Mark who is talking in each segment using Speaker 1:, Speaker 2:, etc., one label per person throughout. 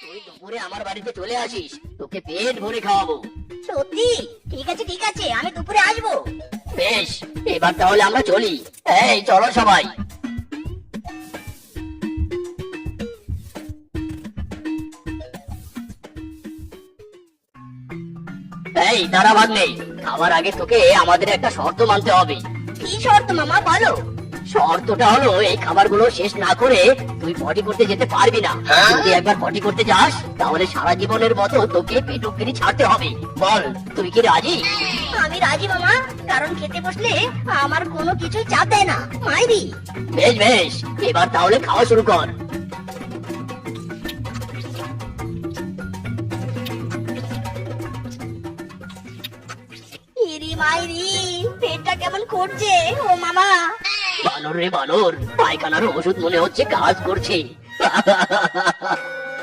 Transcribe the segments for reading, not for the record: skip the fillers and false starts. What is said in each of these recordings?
Speaker 1: তুই দুপুরে আমার বাড়িতে চলে আসিস, তোকে পেট ভরে খাওয়াবো।
Speaker 2: সত্যি? ঠিক আছে ঠিক আছে, আমি দুপুরে আসবো।
Speaker 1: বেশ, এবার তাহলে আমরা চলি। এই চলো সবাই। এই দাঁড়া ভাগ্নে, খাবার আগে তোকে আমাদের একটা শর্ত মানতে হবে।
Speaker 2: কি শর্ত মামা, বলো।
Speaker 1: শর্তটা হলো এই খাবারগুলো শেষ না করে তুই পটি করতে যেতে পারবি না। যদি একবার পটি করতে যাস তাহলে সারা জীবনের মতো তোকে পেটুকগিরি ছাড়তে হবে। বল, তুই কি রাজি?
Speaker 2: আমি রাজি মামা, কারণ খেতে বসলে আমার কোনো কিছুই চাপ দেয় না, মাইরি।
Speaker 1: বেশ বেশ, এবার তাহলে খাওয়া শুরু কর।
Speaker 2: ইরি মাইরি, পেটটা কেমন করছে ও মামা।
Speaker 1: বানর রে বানর, পায়খানার ওষুধ মনে হচ্ছে কাজ করছে।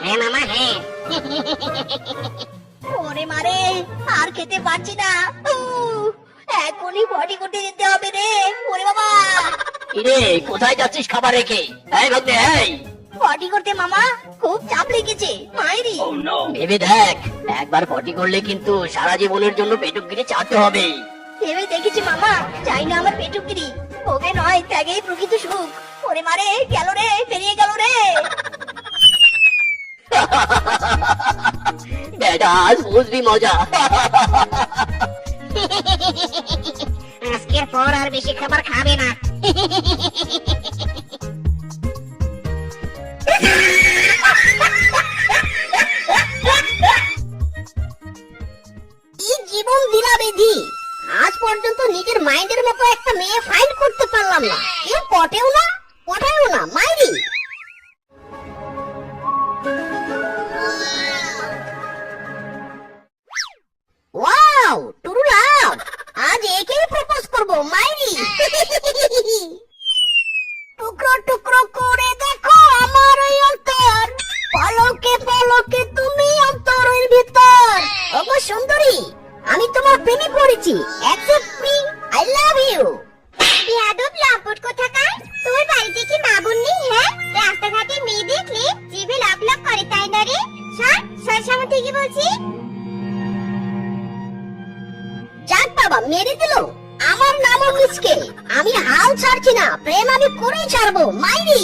Speaker 2: হ্যাঁ মামা হ্যাঁ। ওরে মারে, আর খেতে পারছি না। এখনই বডি করতে যেতে হবে রে। ওরে বাবা,
Speaker 1: কিরে কোথায় যাচ্ছিস খাবার রেখে? এই ভাগ্নে, এই
Speaker 2: বডি করতে মামা খুব চাপ লেগেছে, মাইরি।
Speaker 1: ভেবে দেখ, একবার পটি করলে কিন্তু সারা জীবনের জন্য পেটুকগিরি ছাড়তে হবে।
Speaker 2: ভেবে দেখেছি মামা, চাই না আমার পেটুকিরি। ওকে নয়, ত্যাগেই প্রকৃত সুখ। ওরে মারে, গেল রে, বেরিয়ে গেল রে।
Speaker 1: বেটা, আজ বুঝবি মজা।
Speaker 2: আজকের পর আর বেশি খাবার খাবে না। কি জীবন দিলা বেধি, আজ পর্যন্ত নিজের মাইন্ডের মতো একটা মেয়ে ফাইন্ড করতে পারলাম না। কেউ পটেও না, পটায়ও না, মাইরি। ওয়াও, টুরু লাভ, আজ একেই প্রপোজ করব, মাইরি। টুকরো টুকরো করে দেখো আমার ওই অন্তর, পলকে পলকে তুমি অন্তরের ভিতর। ওগো সুন্দরী, আমি তোমার প্রেমে পড়েছি, accept me, I love you. বিয়াদব লাম্পট কোথাকার, তোর বাড়িতে কি মা বোন নেই? হ্যাঁ, রাস্তাঘাটে মেয়ে দেখলে জিভে লাভ লাভ করে, তাই না রে? সর সর, সামনে থেকে বলছি। যাক বাবা, মেরে দিল। আমার নামও মিচকে, আমি হাল ছাড়ছি না, প্রেম আমি করেই ছাড়বো, মাইরি।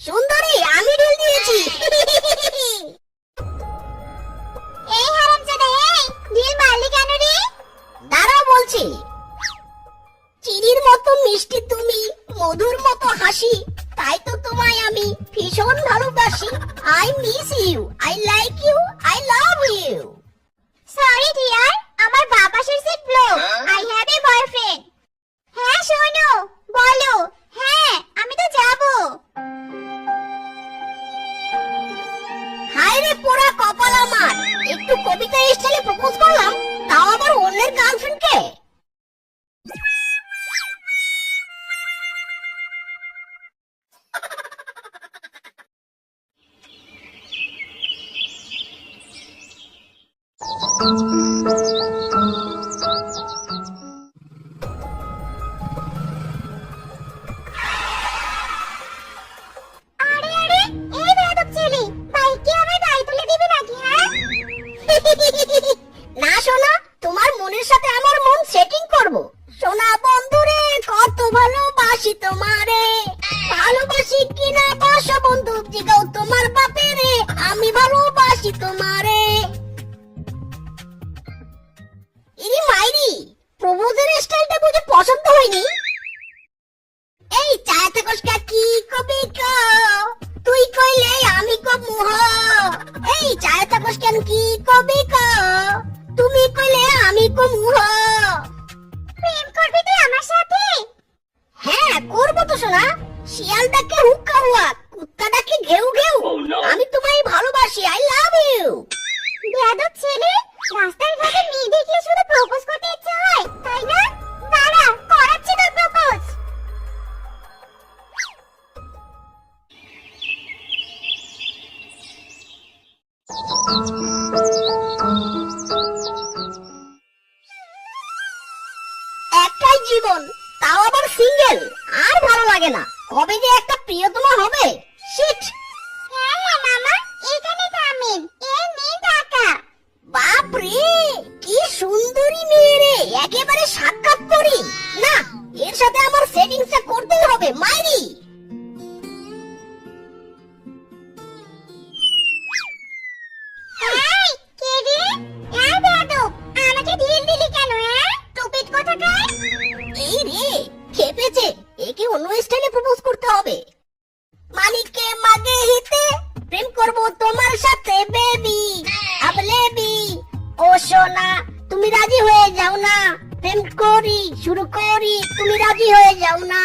Speaker 2: সুন্দরী, আমি ঢিল দিয়েছি। এই হারামজাদা, এই ঢিল মারলি কেন রে? দাঁড়াও বলছি। চিনির মতো মিষ্টি তুমি, মধুর মতো হাসি, তাই তো তোমায় আমি ভীষণ ভালোবাসি। I miss you, I like you, I love you. Sorry dear, আমার বাপ পাশের seat block. I have a boyfriend. হ্যাঁ শোনো, বলো। হ্যাঁ, আমি তো যাবো। হায় রে পোড়া কপাল আমার, একটু কবিতা স্টাইলে প্রপোজ করলাম, তাও আবার অন্যের গার্লফ্রেন্ডকে। আরে আরে, এই বেয়াদব ছেলে, বাইকে আমার গায়ে তুলে দিবি নাকি? হ্যাঁ না সোনা, তোমার মনের সাথে আমার মন সেটিং করব। সোনা বন্ধুরে, কত ভালোবাসি তোমারে, ভালোবাসি কিনা বাসা বন্ধু, জিগাও তোমার বাপেরে, আমি ভালোবাসি তোমারে। ইরি মাইরি, প্রপোজের স্টাইলটা বুঝে পছন্দ হয়নি। এই চায় থাকস কি কবি ক, তুই কইলে আমি কব মুহ। এই চায় থাকস কেন কি কবি ক, তুমি কইলে আমি কব মুহ। প্রেম করবি তুই আমার সাথে? হ্যাঁ করব তো সোনা। শিয়াল ডাকে হুক্কা হুয়া, কুত্তা ডাকে ঘেউ ঘেউ, আমি একটাই জীবন, তাও আবার সিঙ্গেল, আর ভালো লাগে না। কবে যে একটা প্রিয়তমা হবে। শিট। হ্যাঁ হ্যাঁ মামা, এখানে থামেন। এই নিন টাকা। বাপ রে, কি সুন্দরী মেয়ে রে, একেবারে সাক্ষাৎ পরি। না, এর সাথে আমার সেটিংসটা করতেই হবে। মাইরি। এই, কে রে? এই বেয়াদব, আমাকে ঢিল দিলি কেন? টুপিট কোথাকার? এই রে, খেপেছে। একে অন্য স্টাইলে প্রপোজ করতে হবে। মালিককে মাগে হিতে প্রেম করব তোমার সাথে বেবি আবলেবি। ও সোনা, তুমি রাজি হয়ে যাও না? প্রেম করি, শুরু করি, তুমি রাজি হয়ে যাও না?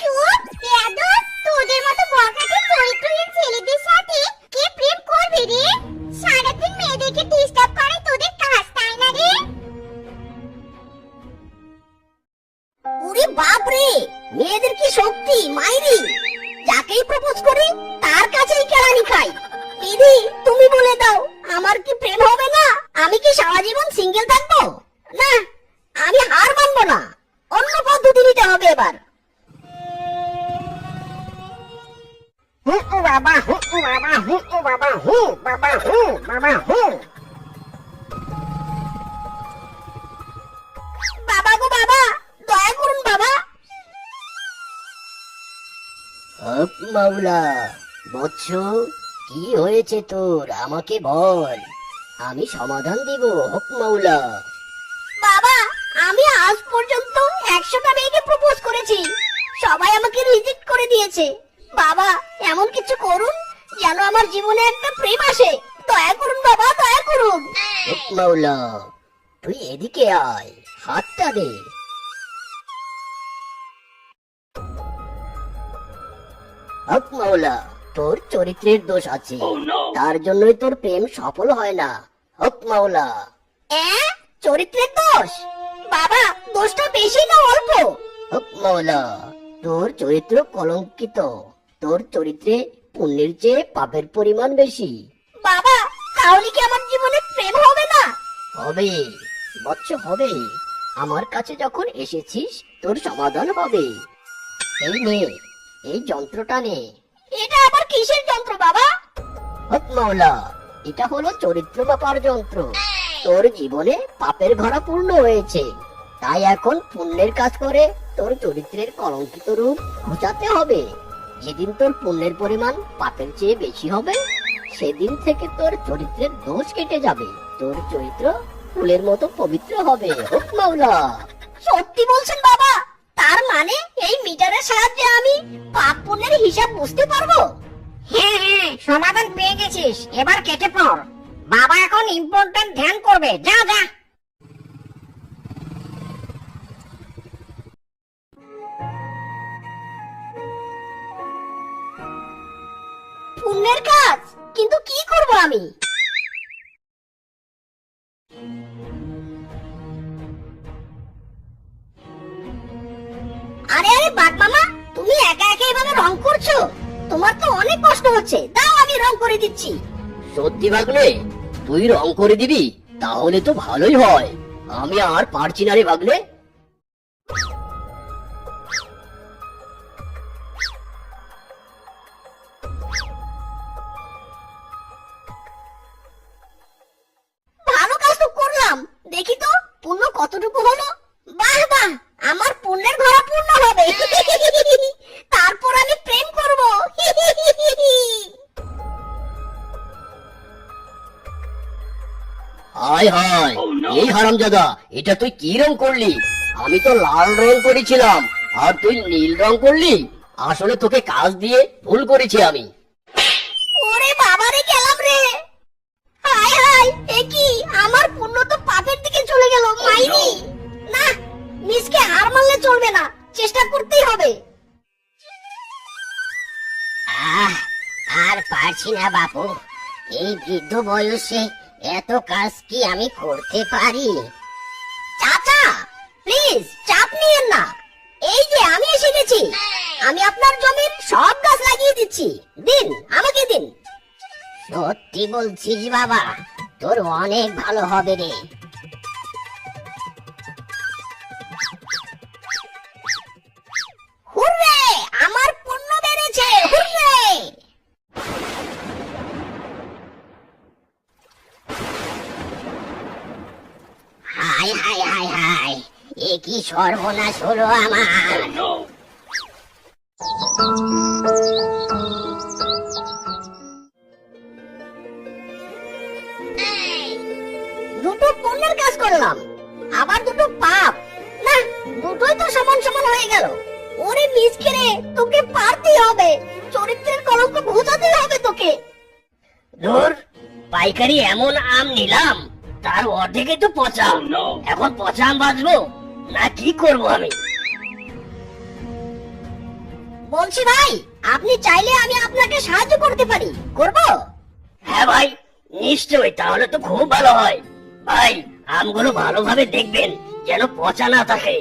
Speaker 2: চুপ বেয়াদব, তোদের মতো বকাটে চরিত্রহীন ছেলেদের সাথে কে প্রেম করবে রে? সারাদিন মেয়েদেরকে ডিস্টার্ব করে তোদের কাজ, তাই না রে? ওরে বাপ রে, মেয়েদের কি শক্তি! মাইরি, যাকেই প্রপোজ করি তার কাছেই কেলানি খাই। দিদি, তুমি বলে দাও, আমার কি প্রেম হবে না? আমি কি সারা জীবন সিঙ্গেল থাকবো? না, আমি হার মানবো না। অন্য পদ্ধতি নিতে হবে এবার।
Speaker 3: বাবা বাবা বাবা বাবা বাবা
Speaker 2: বাবা গো বাবা, দয়া করুন বাবা।
Speaker 1: হক মাওলা, বৎস, কি হয়েছে তোর? আমাকে বল, আমি সমাধান দিব। হক মাওলা।
Speaker 2: বাবা, আমি আজ পর্যন্ত 100টা মেয়েকে প্রপোজ করেছি, সবাই আমাকে রিজেক্ট করে দিয়েছে। বাবা, এমন কিছু করুন যেন আমার জীবনে একটা প্রেম আসে। দয়া করুন বাবা, দয়া করুন।
Speaker 1: হক মাওলা, তুই এদিকে আয়, হাতটা দে। হক মাওলা, তোর চরিত্রের দোষ আছে, তার জন্যই তোর প্রেম সফল হয় না। হক মাওলা।
Speaker 2: চরিত্রের দোষ? বাবা, দোষটা বেশি না অল্প?
Speaker 1: হক মাওলা, তোর চরিত্র কলঙ্কিত। তোর চরিত্রে পুণ্যের চেয়ে পাপের পরিমাণ বেশি।
Speaker 2: বাবা, তাহলে কি আমার জীবনে প্রেম হবে না?
Speaker 1: হবে বৎস, হবে। আমার কাছে যখন এসেছিস, তোর সমাধান হবে। এই নে, এই যন্ত্রটা নে।
Speaker 2: এটা আবার কিসের যন্ত্র বাবা?
Speaker 1: হক মাওলা, এটা হলো চরিত্র মাপার যন্ত্র। তোর জীবনে পাপের ঘোড়া পূর্ণ হয়েছে, তাই এখন পুণ্যের কাজ করে তোর চরিত্রের কলঙ্কিত রূপ ঘুচাতে হবে। যেদিন তোর পুণ্যের পরিমাণ পাপের চেয়ে বেশি হবে, সেদিন থেকে তোর চরিত্রের দোষ কেটে যাবে। তোর চরিত্র ফুলের মতো পবিত্র হবে। হক মাওলা।
Speaker 2: সত্যি বলছেন বাবা? তার মানে এই মিটারের সাহায্যে আমি পাপ পুণ্যের হিসাব বুঝতে পারবো?
Speaker 3: হ্যাঁ হ্যাঁ, সমাধান পেয়ে গেছিস, এবার কেটে পড়। বাবা এখন ইম্পর্টেন্ট ধ্যান করবে। যা যা।
Speaker 2: পুণ্যের কাজ, কিন্তু কি করব আমি? আরে আরে বাঘ মামা, তুমি একা একা এভাবে রং করছো? তোমার তো অনেক কষ্ট হচ্ছে, দাও আমি রং করে দিচ্ছি।
Speaker 1: সত্যি ভাগলে, তুই রং করে দিবি? তাহলে তো ভালোই হয়। আমি আর পারছি না রে ভাগলে।
Speaker 2: ভালো কাজ তো করলাম, দেখি তো পুণ্য কতটুকু হলো। বাহ বাহ, আমার পুণ্যের ঘোড়া পূর্ণ হবে। তারপর আমি প্রেম করব।
Speaker 1: হায় হায়, এই হারামজাদা, এটা তুই কি রং করলি? আমি তো লাল রং করেছিলাম, আর তুই নীল রং করলি। আসলে তোকে কাজ দিয়ে ভুল করেছি আমি।
Speaker 2: ওরে বাবারে, গেলাম রে। হায় হায়, এ কি? আমার পুণ্য তো পাপের দিকে চলে গেল। মাইরি, না, মিসকে হার মানলে চলবে না, চেষ্টা করতেই হবে।
Speaker 3: আর পারছি না বাপু, এই বৃদ্ধ বয়সে এত কাজ কি আমি করতে পারি?
Speaker 2: চাচা, প্লিজ চাপ নিয়েন না। এই যে আমি এসে গেছি, আমি আপনার জমির সব গাছ লাগিয়ে দিচ্ছি। দিন, আমাকে দিন।
Speaker 1: সত্যি বলছিস বাবা, তোর অনেক ভালো হবে রে।
Speaker 2: হুররে, আমার পণ্য বেড়েছে, হুররে।
Speaker 1: হায় হায় হায় হায়, এ কি সর্বনাশ হলো আমার।
Speaker 2: দুটো পণ্যের কাজ করলাম, আবার দুটো পাপ। না, দুটোই তো সমান সমান হয়ে গেল। ওরে মিসকে, তোকে পারতেই হবে, চরিত্রের কলঙ্ক ঘোচাতে হবে তোকে।
Speaker 1: ধুর, পাইকারি এমন আম নিলাম, তার অর্ধেকে তো পচা। এখন পচা আম বাঁচবো না কি করবো আমি?
Speaker 2: বলছি ভাই, আপনি চাইলে আমি আপনাকে সাহায্য করতে পারি, করব?
Speaker 1: হ্যাঁ ভাই, নিশ্চয়ই, তাহলে তো খুব ভালো হয়। ভাই, আমগুলো ভালোভাবে দেখবেন যেন পচা না থাকে।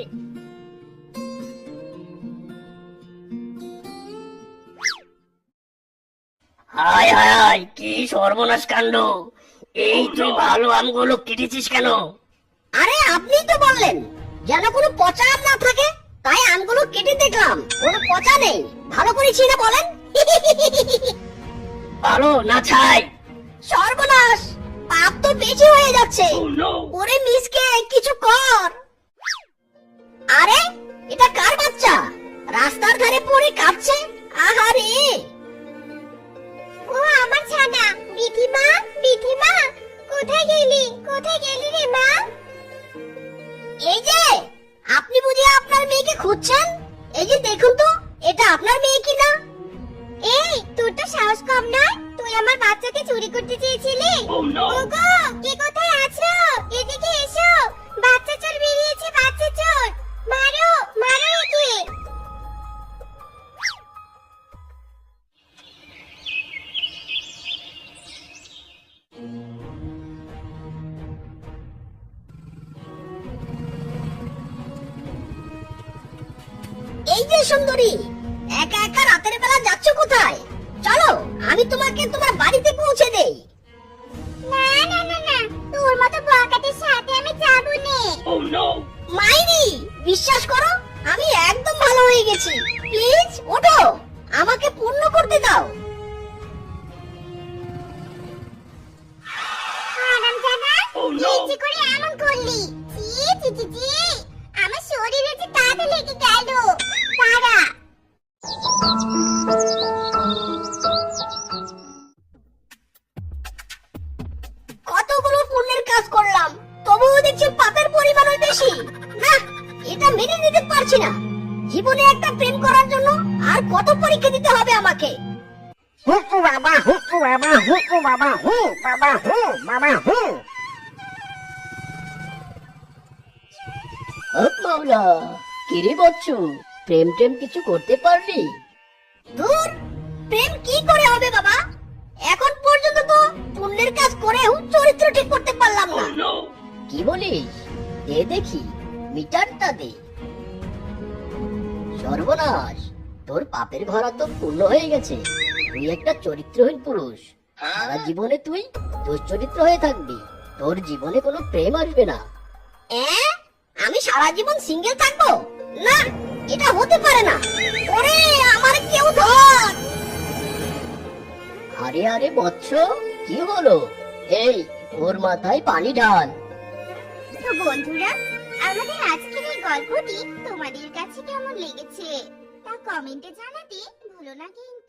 Speaker 1: হায় হায় হায়, কি সর্বনাশ কাণ্ড! এই তুই ভালো আমগুলো কেটেছিস কেন?
Speaker 2: আরে আপনি তো বললেন যেন কোনো পচা আম না থাকে, তাই আমগুলো কেটে দেখলাম কোনো পচা নেই। ভালো করেছি না বলেন?
Speaker 1: ভালো না ছাই?
Speaker 2: সর্বনাশ, পাপ তো বেশি হয়ে যাচ্ছে। ওরে মিসকে, কিছু কর। আরে এটা কার বাচ্চা রাস্তার ধারে পড়ে কাঁদছে? আহারে, ও আমার ছানা। বিধিমা, বিধিমা, কোথায় গেলি, কোথায় গেলি রে মা? এই যে, আপনি বুঝি আপনার মেয়েকে খুঁজছেন? এই যে দেখুন তো, এটা আপনার মেয়ে কিনা? এই, তোর তো সাহস কম নয়, তুই আমার বাচ্চাকে চুরি করতে চেয়েছিলি? ওগো, কে কোথায় আছো? এদিকে এসো, বাচ্চা চোর বেরিয়েছে, বাচ্চা চোর। মারো, মারো একে। এই যে সুন্দরী, একা একা রাতের বেলা যাচ্ছ কোথায়? চলো, আমি তোমাকে তোমার বাড়িতে পৌঁছে দেই। না না না না, তোর মতো বকাটের সাথে আমি যাব না। মাইরি, বিশ্বাস করো, আমি একদম ভালো হয়ে গেছি। প্লিজ ওঠো, আমাকে পূর্ণ করতে দাও। হারামজাদা, ইচ্ছে করে এমন করলি? ছি ছি ছি ছি, আমার শরীরে যে কাঁটা লেগে গেল। তারা কতগুলো পুণ্যের কাজ করলাম, তবুও দেখছি পাপের পরিমাণই বেশি। না, এটা মেনে নিতে পারছি না। জীবনে একটা প্রেম করার জন্য আর কত পরীক্ষা দিতে হবে আমাকে?
Speaker 3: হুকু বাবা, হুকু বাবা, হুকু বাবা, হু বাবা, হু বাবা, হু।
Speaker 1: মাওলা, কিরে বচ্চু, প্রেম টেম কিছু করতে পারলি?
Speaker 2: দূর, প্রেম কি করে হবে বাবা? এখন পর্যন্ত তো পুণ্যের কাজ করেও চরিত্র ঠিক করতে পারলাম না।
Speaker 1: কি বলিস? দে দেখি, মিটারটা দে। সর্বনাশ, তোর পাপের ভরা তো পূর্ণ হয়ে গেছে। তুই একটা চরিত্রহীন পুরুষ। সারা জীবনে তুই দুশ্চরিত্র হয়ে থাকবি। তোর জীবনে কোনো প্রেম আসবে না।
Speaker 2: আমি সারা জীবন সিঙ্গেল থাকবো? না, এটা হতে পারে না। ওরে, আমার কেউ ধর।
Speaker 1: আরে আরে বৎস, কি হলো? এই, ওর মাথায় পানি ঢাল।
Speaker 2: তো বন্ধুরা, আমাদের আজকের এই গল্পটি তোমাদের কাছে কেমন লেগেছে তা কমেন্টে জানাতে ভুলো না কিন্তু।